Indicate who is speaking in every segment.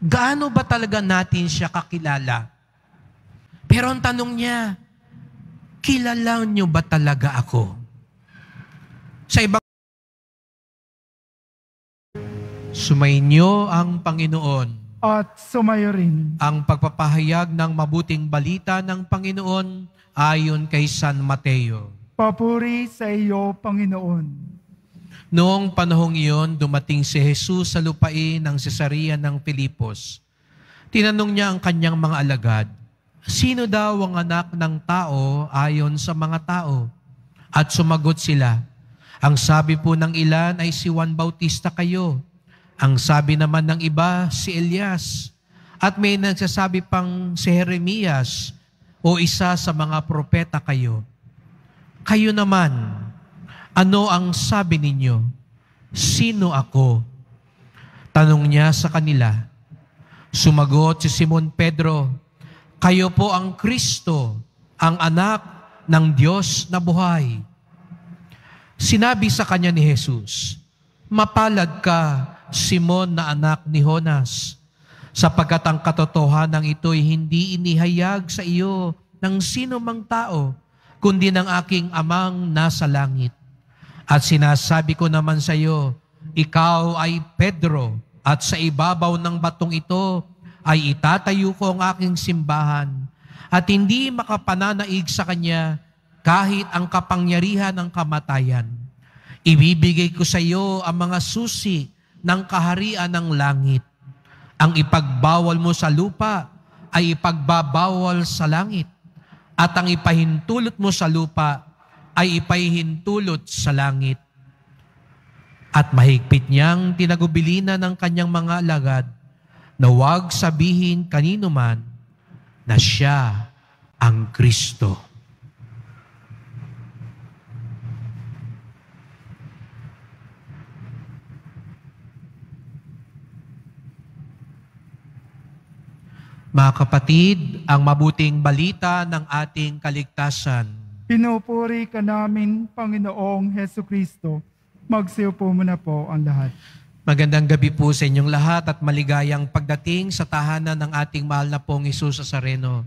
Speaker 1: Gaano ba talaga natin siya kakilala? Pero ang tanong niya, kilala niyo ba talaga ako? Sa ibang sumainyo ang Panginoon
Speaker 2: at sumayo rin.
Speaker 1: ang pagpapahayag ng mabuting balita ng Panginoon ayon kay San Mateo.
Speaker 2: Papuri sa iyo, Panginoon.
Speaker 1: Noong panahong iyon, dumating si Jesus sa lupain ng Cesarea ng Filipos. Tinanong niya ang kanyang mga alagad, sino daw ang anak ng tao ayon sa mga tao? At sumagot sila, ang sabi po ng ilan ay si Juan Bautista kayo. Ang sabi naman ng iba, si Elias. At may nagsasabi pang si Jeremias o isa sa mga propeta kayo. Kayo naman, ano ang sabi ninyo? Sino ako? Tanong niya sa kanila. Sumagot si Simon Pedro, kayo po ang Kristo, ang anak ng Diyos na buhay. Sinabi sa kanya ni Jesus, mapalad ka, Simon na anak ni Jonas, sapagkat ang katotohanan ito'y hindi inihayag sa iyo ng sino mang tao, kundi ng aking amang nasa langit. At sinasabi ko naman sa iyo, ikaw ay Pedro, at sa ibabaw ng batong ito ay itatayo ko ang aking simbahan, at hindi makapananaig sa kanya kahit ang kapangyarihan ng kamatayan. Ibibigay ko sa iyo ang mga susi ng kaharian ng langit. Ang ipagbawal mo sa lupa ay ipagbabawal sa langit, at ang ipahintulot mo sa lupa ay ipahintulot sa langit. At mahigpit niyang tinagubilina ng kanyang mga alagad na huwag sabihin kanino man na siya ang Kristo. Mga kapatid, ang mabuting balita ng ating kaligtasan.
Speaker 2: Pinupuri ka namin, Panginoong Hesukristo. Magsiupo muna po ang lahat.
Speaker 1: Magandang gabi po sa inyong lahat at maligayang pagdating sa tahanan ng ating mahal na pong Jesus Nazareno.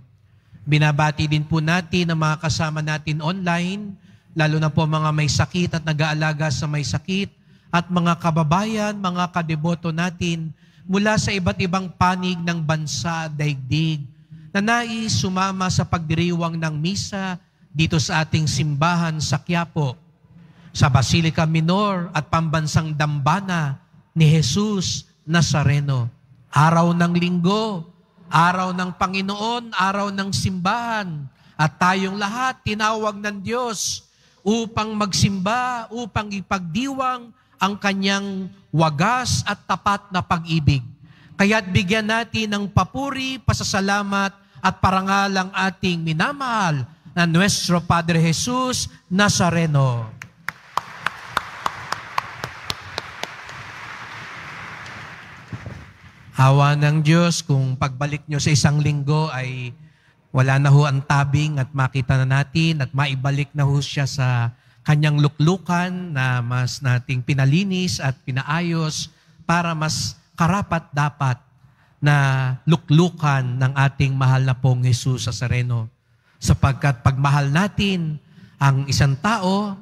Speaker 1: Binabati din po natin ang mga kasama natin online, lalo na po mga may sakit at nag-aalaga sa may sakit, at mga kababayan, mga kadeboto natin mula sa iba't ibang panig ng bansa, daigdig, na nais sumama sa pagdiriwang ng misa dito sa ating simbahan sa Quiapo, sa Basilica Minor at Pambansang Dambana ni Jesus Nazareno. Araw ng linggo, araw ng Panginoon, araw ng simbahan, at tayong lahat tinawag ng Diyos upang magsimba, upang ipagdiwang ang kanyang wagas at tapat na pag-ibig. Kaya't bigyan natin ng papuri, pasasalamat at parangal ang ating minamahal na Nuestro Padre Jesus Nazareno. Awa ng Diyos, kung pagbalik nyo sa isang linggo ay wala na ho ang tabing at makita na natin at maibalik na ho siya sa kanyang luklukan na mas nating pinalinis at pinaayos para mas karapat-dapat na luklukan ng ating mahal na pong Jesus Nazareno. Sapagkat pagmahal natin ang isang tao,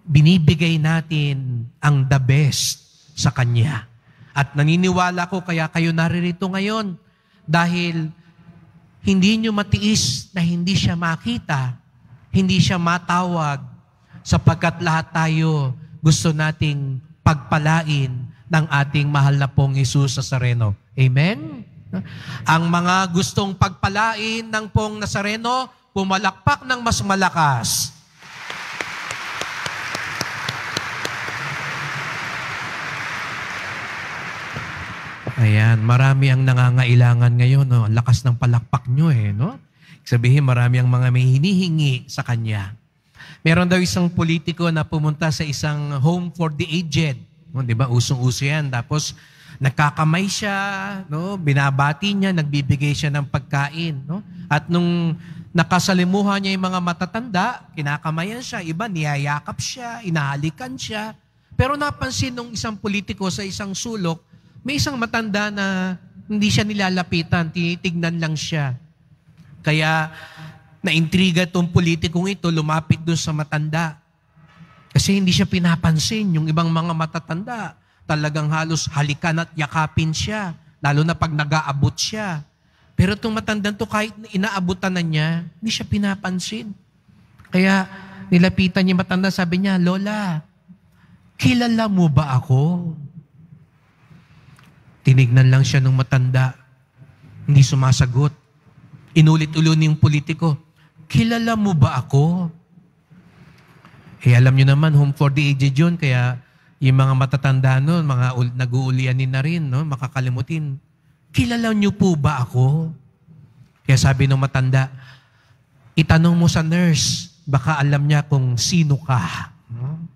Speaker 1: binibigay natin ang the best sa Kanya. At naniniwala ko kaya kayo naririto ngayon dahil hindi nyo matiis na hindi siya makita, hindi siya matawag, sapagkat lahat tayo gusto nating pagpalain ng ating mahal na pong Jesus Nazareno. Amen? Ang mga gustong pagpalain ng pong Nazareno, pumalakpak ng mas malakas. Ayan, marami ang nangangailangan ngayon. No? Ang lakas ng palakpak nyo no? Sabihin, marami ang mga may hinihingi sa Kanya. Meron daw isang politiko na pumunta sa isang home for the aged. No, 'di ba? Usong-uso 'yan. Tapos nagkakamay siya, no? Binabati niya, nagbibigay siya ng pagkain, no? At nung nakasalimuhan niya 'yung mga matatanda, kinakamayan siya, iba niyayakap siya, inahalikan siya. Pero napansin nung isang politiko sa isang sulok, may isang matanda na hindi siya nilalapitan, tinitignan lang siya. Kaya naintriga itong politikong ito, lumapit doon sa matanda. Kasi hindi siya pinapansin. Yung ibang mga matatanda, talagang halos halikan at yakapin siya. Lalo na pag nag-aabot siya. Pero itong matandang to, kahit inaabutan na niya, hindi siya pinapansin. Kaya nilapitan niya matanda, sabi niya, Lola, kilala mo ba ako? Tinignan lang siya ng matanda. Hindi sumasagot. Inulit-ulit yung politiko, kilala mo ba ako? Alam nyo naman, home for the aged yun, kaya yung mga matatanda nun, mga nag-uulianin na rin, no? Makakalimutin. Kilala nyo po ba ako? Kaya sabi ng matanda, itanong mo sa nurse, baka alam niya kung sino ka. No?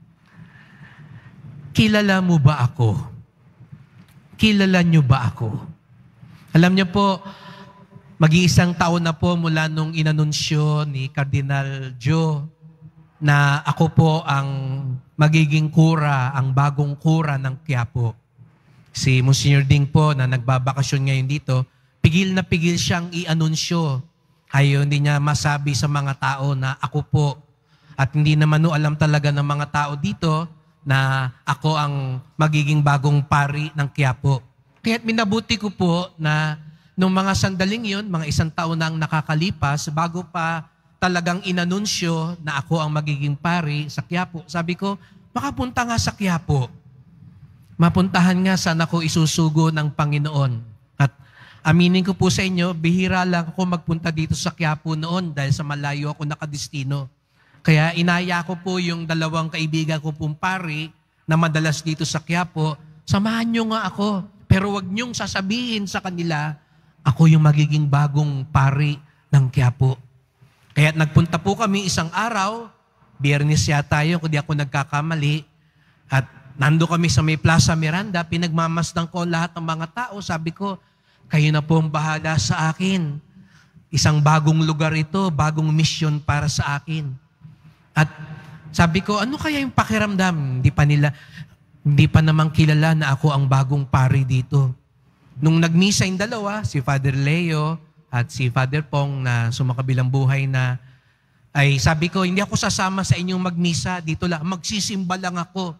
Speaker 1: Kilala mo ba ako? Kilala nyo ba ako? Alam niyo po, mag-iisang taon na po mula nung inanunsyo ni Cardinal Joe na ako po ang magiging kura, ang bagong kura ng Quiapo. Si Monsignor Ding po na nagbabakasyon ngayon dito, pigil na pigil siyang i-anunsyo. Ayaw hindi niya masabi sa mga tao na ako po. At hindi naman alam talaga ng mga tao dito na ako ang magiging bagong pari ng Quiapo. Kaya't minabuti ko po na nung mga sandaling yun, mga 1 taon na ang nakakalipas, bago pa talagang inanunsyo na ako ang magiging pari sa Quiapo, sabi ko, makapunta nga sa Quiapo. Mapuntahan nga saan ako isusugo ng Panginoon. At aminin ko po sa inyo, bihira lang ako magpunta dito sa Quiapo noon dahil sa malayo ako nakadestino. Kaya inaya ko po yung 2 kaibigan ko pong pari na madalas dito sa Quiapo, samahan nyo nga ako, pero wag nyong sasabihin sa kanila, ako yung magiging bagong pari ng Quiapo. Kaya nagpunta po kami isang araw, Biyernes yata yun, kung di ako nagkakamali, at nando kami sa may Plaza Miranda, pinagmamasdan ko lahat ng mga tao, sabi ko, kayo na po ang bahala sa akin. Isang bagong lugar ito, bagong mission para sa akin. At sabi ko, ano kaya yung pakiramdam? Hindi pa namang kilala na ako ang bagong pari dito. Nung nagmisa yung 2, si Father Leo at si Father Pong na sumakabilang buhay na, ay sabi ko, hindi ako sasama sa inyong magmisa, dito lang, magsisimba lang ako.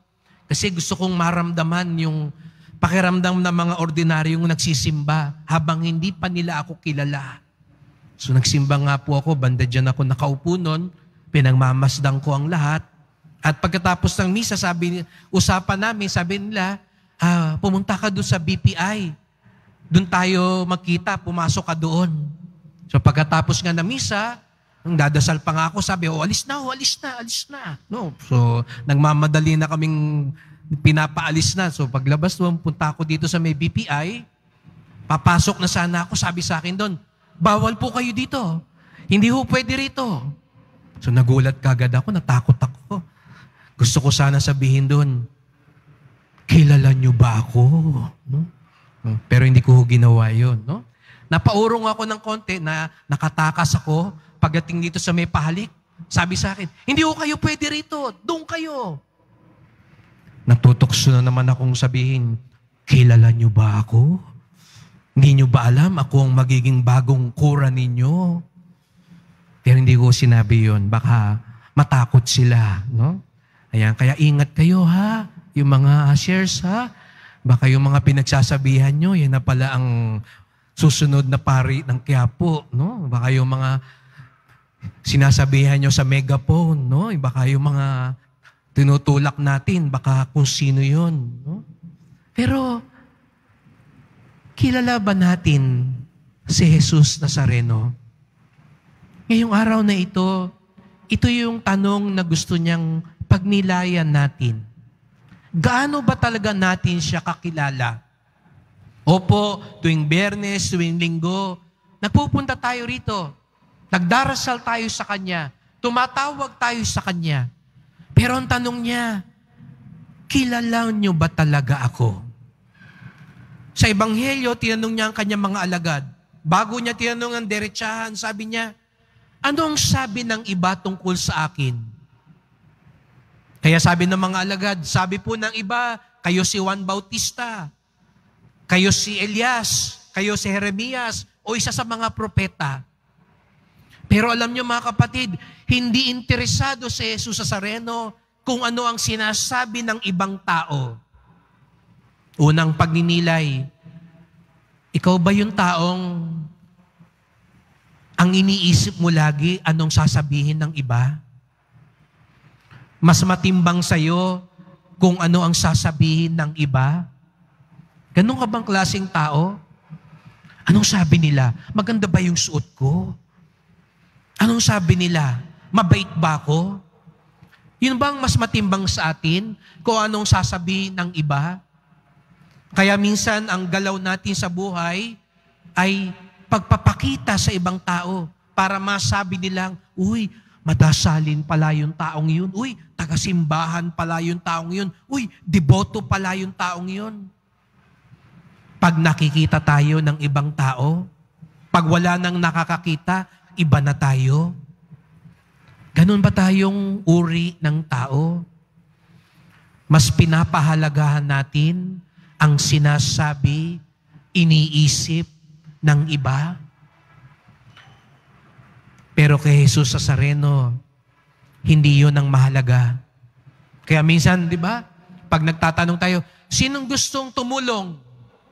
Speaker 1: Kasi gusto kong maramdaman yung pakiramdam ng mga ordinaryong nagsisimba habang hindi pa nila ako kilala. So nagsimba nga po ako, banda dyan ako nakaupo nun, pinagmamasdan ko ang lahat. At pagkatapos ng misa, usapan namin, sabi nila, pumunta ka doon sa BPI. Doon tayo magkita, pumasok ka doon. So pagkatapos nga ng misa, nung dadasal pa nga ako, sabi, alis na. No? So nagmamadali na kaming pinapaalis na. So paglabas doon, punta ako dito sa may BPI, papasok na sana ako, sabi sa akin doon, bawal po kayo dito. Hindi ho pwede rito. So nagulat kagad ako, natakot ako. Gusto ko sana sabihin doon, kilala niyo ba ako? No? Pero hindi ko ginawa yun. No? Napaurong ako ng konti na nakatakas ako pagdating dito sa may pahalik. Sabi sa akin, hindi ko kayo pwede rito. Doon kayo. Natutokso na naman akong sabihin, kilala niyo ba ako? Hindi niyo ba alam ako ang magiging bagong kura ninyo? Pero hindi ko sinabi yun. Baka matakot sila. No? Ayan, kaya ingat kayo ha. Yung mga shares ha. Baka yung mga pinagsasabihan nyo, yan na pala ang susunod na pari ng Quiapo. No? Baka yung mga sinasabihan nyo sa megaphone, no? Baka yung mga tinutulak natin, baka kung sino yun. No? Pero, kilala ba natin si Jesus Nazareno? Ngayong araw na ito yung tanong na gusto niyang pagnilayan natin. Gaano ba talaga natin siya kakilala? Opo, tuwing Biyernes, tuwing Linggo, nagpupunta tayo rito. Nagdarasal tayo sa Kanya. Tumatawag tayo sa Kanya. Pero ang tanong niya, kilala niyo ba talaga ako? Sa Ebanghelyo, tinanong niya ang kanyang mga alagad. Bago niya tinanong ang derechahan, sabi niya, anong sabi ng iba tungkol sa akin? Kaya sabi ng mga alagad, sabi po ng iba, kayo si Juan Bautista, kayo si Elias, kayo si Jeremias, o isa sa mga propeta. Pero alam niyo mga kapatid, hindi interesado si Jesus Nazareno kung ano ang sinasabi ng ibang tao. Unang pagninilay, ikaw ba yung taong ang iniisip mo lagi anong sasabihin ng iba? Mas matimbang sa'yo kung ano ang sasabihin ng iba? Ganun ka bang klaseng tao? Anong sabi nila? Maganda ba yung suot ko? Anong sabi nila? Mabait ba ako? Yun bang mas matimbang sa atin kung anong sasabihin ng iba? Kaya minsan ang galaw natin sa buhay ay pagpapakita sa ibang tao para masabi nilang, uy, madasalin pala yung taong yun. Uy, tagasimbahan pala yung taong yun. Uy, deboto pala yung taong yun. Pag nakikita tayo ng ibang tao, pag wala nang nakakakita, iba na tayo. Ganun ba tayong uri ng tao? Mas pinapahalagahan natin ang sinasabi, iniisip ng iba. Pero kay Jesus Nazareno, hindi yun ang mahalaga. Kaya minsan, di ba, pag nagtatanong tayo, sinong gustong tumulong?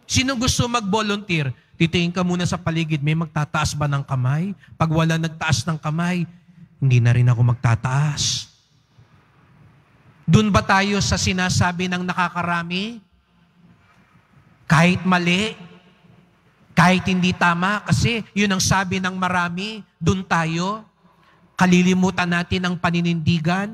Speaker 1: Sinong gusto mag-volunteer? Titingin ka muna sa paligid, may magtataas ba ng kamay? Pag wala nagtaas ng kamay, hindi na rin ako magtataas. Doon ba tayo sa sinasabi ng nakakarami? Kahit mali, kahit hindi tama, kasi yun ang sabi ng marami, doon tayo. Kalilimutan natin ang paninindigan,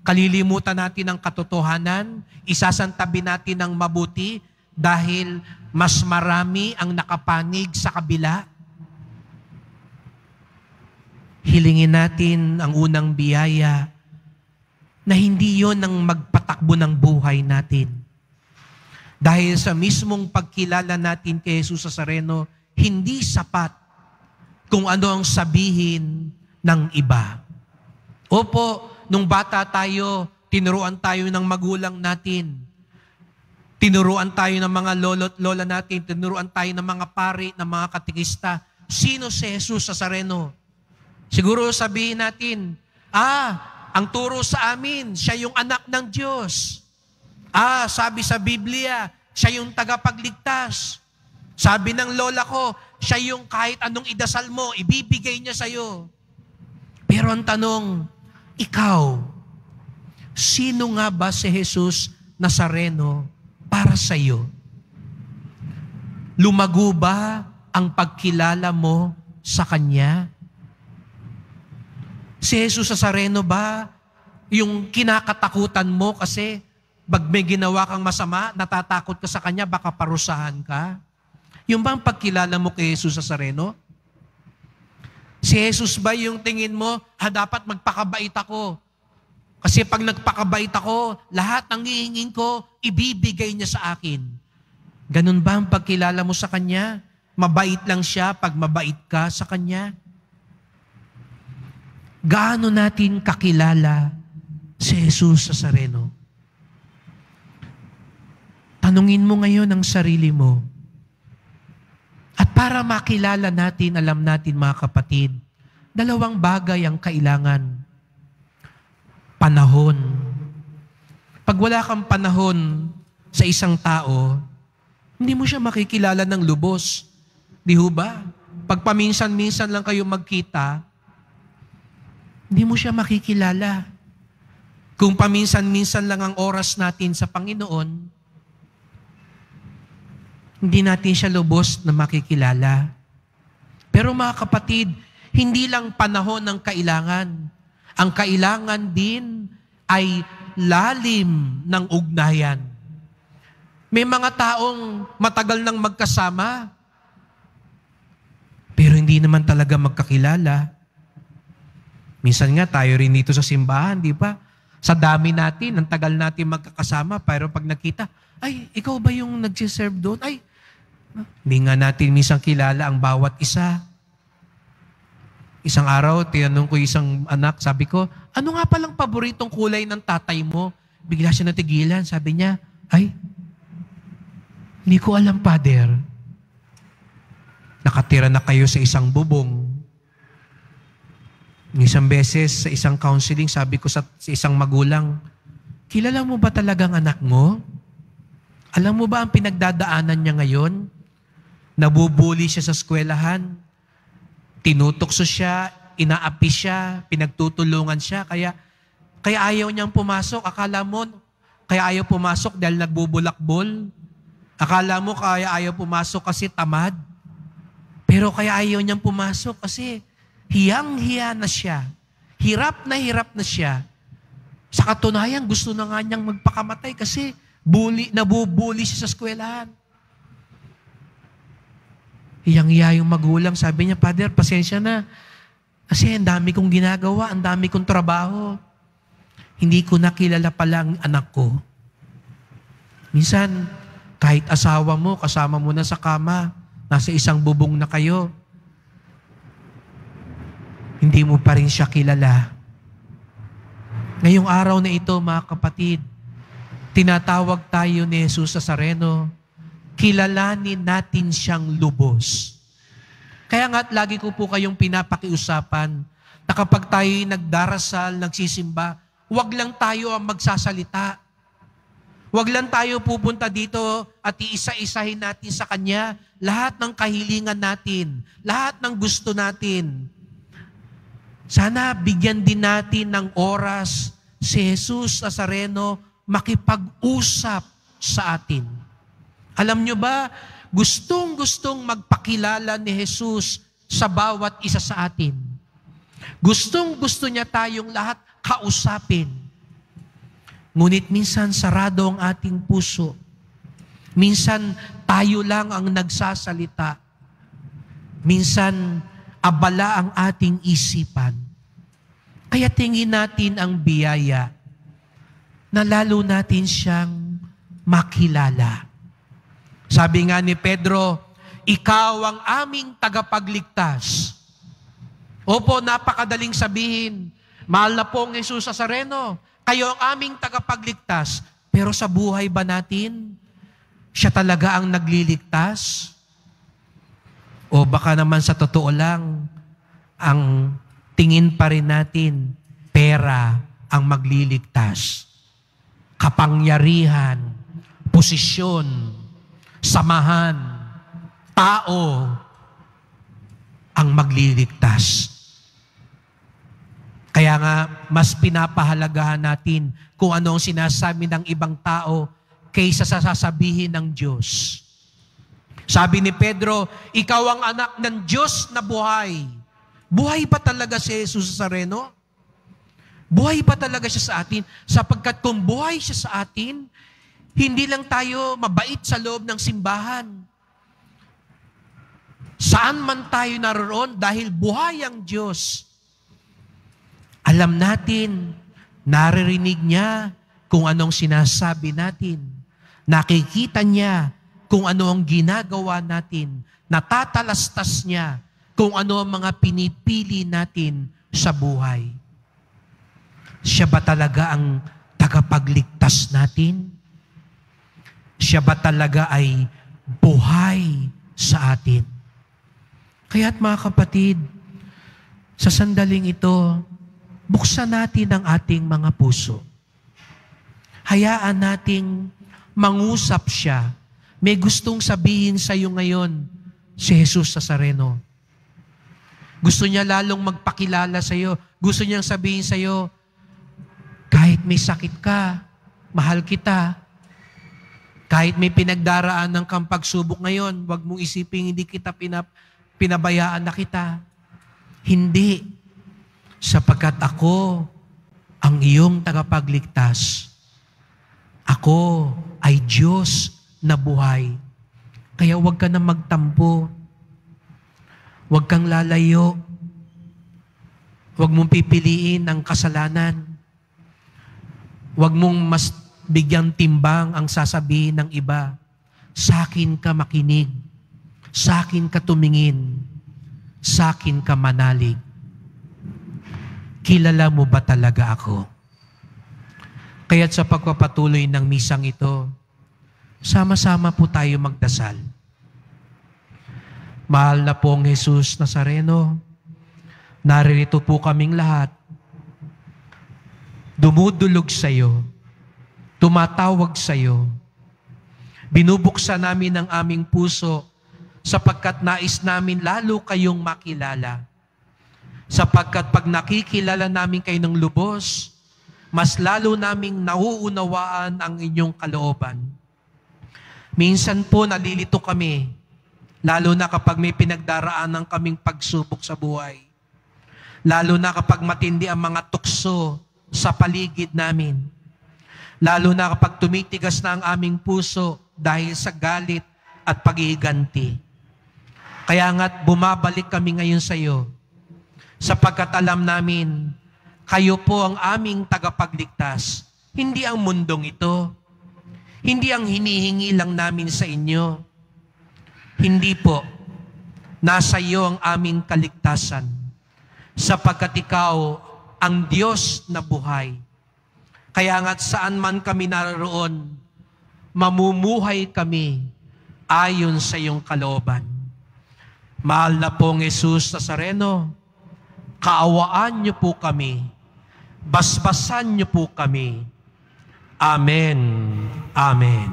Speaker 1: kalilimutan natin ang katotohanan, isasantabi natin ang mabuti dahil mas marami ang nakapanig sa kabila. Hilingin natin ang unang biyaya na hindi yon ang magpatakbo ng buhay natin. Dahil sa mismong pagkilala natin kay Jesus Nazareno, hindi sapat kung ano ang sabihin ng iba. Opo, nung bata tayo, tinuruan tayo ng magulang natin. Tinuruan tayo ng mga lolo't lola natin. Tinuruan tayo ng mga pari, ng mga katikista. Sino si Jesus Nazareno? Siguro sabihin natin, ang turo sa amin, siya yung anak ng Diyos. Sabi sa Biblia, siya yung tagapagligtas. Sabi ng lola ko, siya yung kahit anong idasal mo, ibibigay niya sa'yo. Pero ang tanong, ikaw, sino nga ba si Jesus Nazareno para sa'yo? Lumago ba ang pagkilala mo sa Kanya? Si Jesus Nazareno ba yung kinakatakutan mo kasi pag may ginawa kang masama, natatakot ka sa Kanya, baka parusahan ka? Yung bang pagkilala mo kay Jesus Nazareno? Si Jesus ba yung tingin mo, dapat magpakabait ako? Kasi pag nagpakabait ako, lahat ng hihingin ko, ibibigay niya sa akin. Ganun ba ang pagkilala mo sa Kanya? Mabait lang siya pag mabait ka sa Kanya? Gaano natin kakilala si Jesus Nazareno? Tanungin mo ngayon ang sarili mo. At para makilala natin, alam natin mga kapatid, dalawang bagay ang kailangan. Panahon. Pag wala kang panahon sa isang tao, hindi mo siya makikilala ng lubos. Di ho ba? Pag paminsan-minsan lang kayo magkita, hindi mo siya makikilala. Kung paminsan-minsan lang ang oras natin sa Panginoon, hindi natin siya lubos na makikilala. Pero mga kapatid, hindi lang panahon ang kailangan. Ang kailangan din ay lalim ng ugnayan. May mga taong matagal nang magkasama, pero hindi naman talaga magkakilala. Minsan nga tayo rin dito sa simbahan, di ba? Sa dami natin, ang tagal natin magkakasama, pero pag nakita, ay, ikaw ba yung nagsiserve doon? Ay, hindi nga natin minsan kilala ang bawat isa. Isang araw, tinanong ko isang anak, sabi ko, ano nga palang paboritong kulay ng tatay mo? Bigla siya natigilan, sabi niya, ay, hindi ko alam, Father. nakatira na kayo sa isang bubong. Isang beses sa isang counseling, sabi ko sa isang magulang, kilala mo ba talagang anak mo? Alam mo ba ang pinagdadaanan niya ngayon? Nabubuli siya sa eskwelahan, tinutokso siya, inaapi siya, pinagtutulungan siya, kaya ayaw niyang pumasok. Akala mo, kaya ayaw pumasok dahil nagbubulakbol. Akala mo kaya ayaw pumasok kasi tamad. Pero kaya ayaw niyang pumasok kasi hiyang-hiya na siya. Hirap na siya. Sa katunayan, gusto na nga niyang magpakamatay kasi nabubuli siya sa eskwelahan. Hiyang-hiya yung magulang. Sabi niya, Father, pasensya na. Kasi ang dami kong ginagawa, ang dami kong trabaho. Hindi ko nakilala pala ang anak ko. Minsan, kahit asawa mo, kasama mo na sa kama, nasa isang bubong na kayo, hindi mo pa rin siya kilala. Ngayong araw na ito, mga kapatid, tinatawag tayo ni Jesus Nazareno, kilalanin natin siyang lubos. Kaya nga't lagi ko po kayong pinapakiusapan na kapag tayo'y nagdarasal, nagsisimba, huwag lang tayo ang magsasalita. Huwag lang tayo pupunta dito at iisa-isahin natin sa Kanya lahat ng kahilingan natin, lahat ng gusto natin. Sana bigyan din natin ng oras si Jesus Nazareno makipag-usap sa atin. Alam nyo ba, gustong-gustong magpakilala ni Jesus sa bawat isa sa atin. Gustong-gusto niya tayong lahat kausapin. Ngunit minsan sarado ang ating puso. Minsan tayo lang ang nagsasalita. Minsan abala ang ating isipan. Kaya tingin natin ang biyaya na lalo natin siyang makilala. Sabi nga ni Pedro, ikaw ang aming tagapagligtas. Opo, napakadaling sabihin, mahal na pong Jesus Nazareno, kayo ang aming tagapagligtas. Pero sa buhay ba natin, siya talaga ang nagliligtas? O baka naman sa totoo lang, ang tingin pa rin natin, pera ang magliligtas. Kapangyarihan, posisyon, samahan, tao ang magliligtas. Kaya nga, mas pinapahalagahan natin kung ano ang sinasabi ng ibang tao kaysa sa sasabihin ng Diyos. Sabi ni Pedro, ikaw ang anak ng Diyos na buhay. Buhay pa talaga si Jesus Nazareno? Buhay pa talaga siya sa atin? Sapagkat kung buhay siya sa atin, hindi lang tayo mabait sa loob ng simbahan. Saan man tayo naroon dahil buhay ang Diyos. Alam natin, naririnig niya kung anong sinasabi natin. Nakikita niya kung ano ang ginagawa natin. Natatalastas niya kung ano ang mga pinipili natin sa buhay. Siya ba talaga ang tagapagligtas natin? Siya ba talaga ay buhay sa atin? Kaya't mga kapatid, sa sandaling ito, buksan natin ang ating mga puso. Hayaan nating mangusap siya. May gustong sabihin sa iyo ngayon, si Jesus Nazareno. Gusto niya lalong magpakilala sa iyo. Gusto niyang sabihin sa iyo, kahit may sakit ka, mahal kita. Kahit may pinagdaraan ng pagsubok ngayon, huwag mong isipin hindi kita pinabayaan na kita. Hindi. Sapagkat ako ang iyong tagapagligtas. Ako ay Diyos na buhay. Kaya huwag ka na magtampo. Huwag kang lalayo. Huwag mong pipiliin ang kasalanan. Huwag mong mas bigyang timbang ang sasabihin ng iba. Sa akin ka makinig. Sa akin ka tumingin. Sa akin ka manalig. Kilala mo ba talaga ako? Kaya't sa pagpapatuloy ng misang ito, sama-sama po tayo magdasal. Mahal na pong Jesus Nazareno, naririto po kaming lahat. Dumudulog sa iyo, tumatawag sa iyo. Binubuksan namin ang aming puso sapagkat nais namin lalo kayong makilala. Sapagkat pag nakikilala namin kayo ng lubos, mas lalo naming nauunawaan ang inyong kalooban. Minsan po nalilito kami, lalo na kapag may pinagdaraanan kaming pagsubok sa buhay. Lalo na kapag matindi ang mga tukso sa paligid namin. Lalo na kapag tumitigas na ang aming puso dahil sa galit at paghihiganti. Kaya nga't bumabalik kami ngayon sa iyo, sapagkat alam namin, kayo po ang aming tagapagligtas, hindi ang mundong ito. Hindi ang hinihingi lang namin sa inyo. Hindi po. Nasa iyo ang aming kaligtasan, sapagkat ikaw ang Diyos na buhay. Kaya nga't saan man kami naroon, mamumuhay kami ayon sa iyong kalooban. Mahal na pong Jesus Nazareno, kaawaan niyo po kami, basbasan niyo po kami. Amen. Amen.